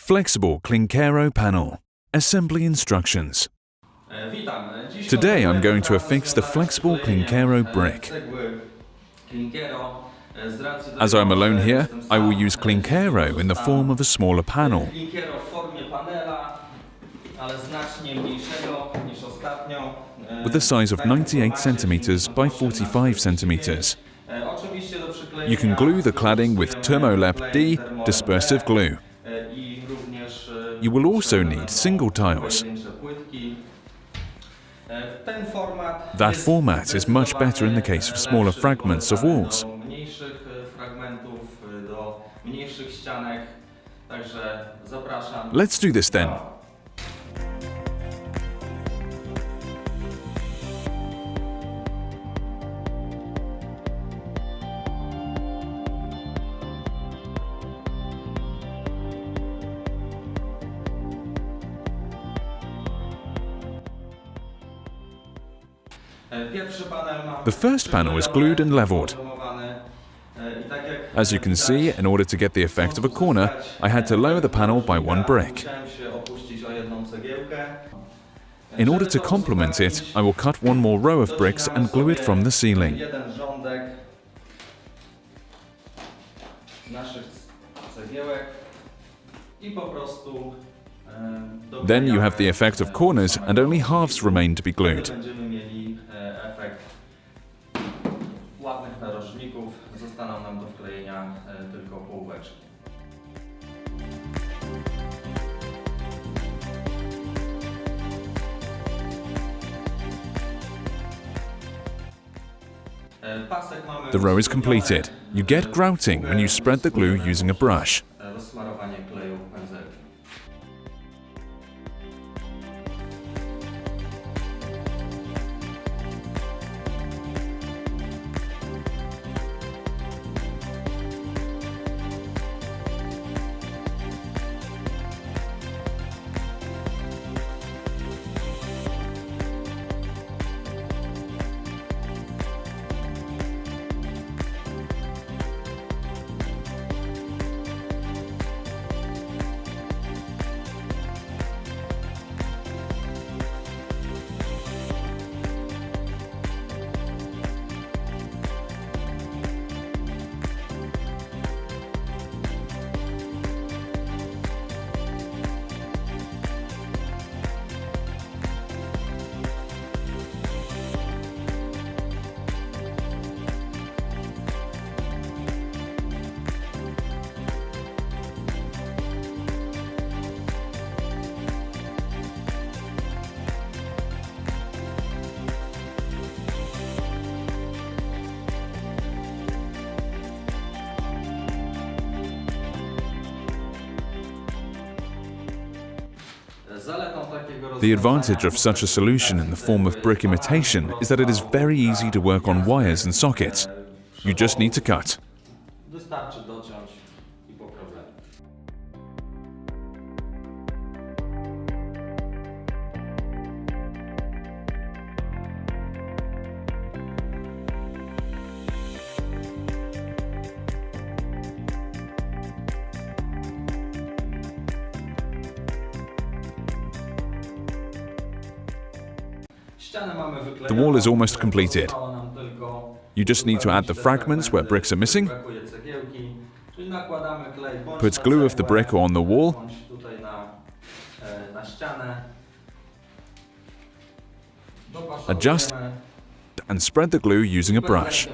Flexible Klinkiero panel. Assembly instructions. Today I'm going to affix the flexible Klinkiero brick. As I'm alone here, I will use Klinkiero in the form of a smaller panel. With a size of 98 cm by 45 cm. You can glue the cladding with Termolep-D dispersive glue. You will also need single tiles. That format is much better in the case of smaller fragments of walls. Let's do this then. The first panel is glued and leveled. As you can see, in order to get the effect of a corner, I had to lower the panel by one brick. In order to complement it, I will cut one more row of bricks and glue it from the ceiling. Then you have the effect of corners and only halves remain to be glued. The row is completed. You get grouting when you spread the glue using a brush. The advantage of such a solution in the form of brick imitation is that it is very easy to work on wires and sockets. You just need to cut. The wall is almost completed. You just need to add the fragments where bricks are missing, put glue of the brick on the wall, adjust and spread the glue using a brush.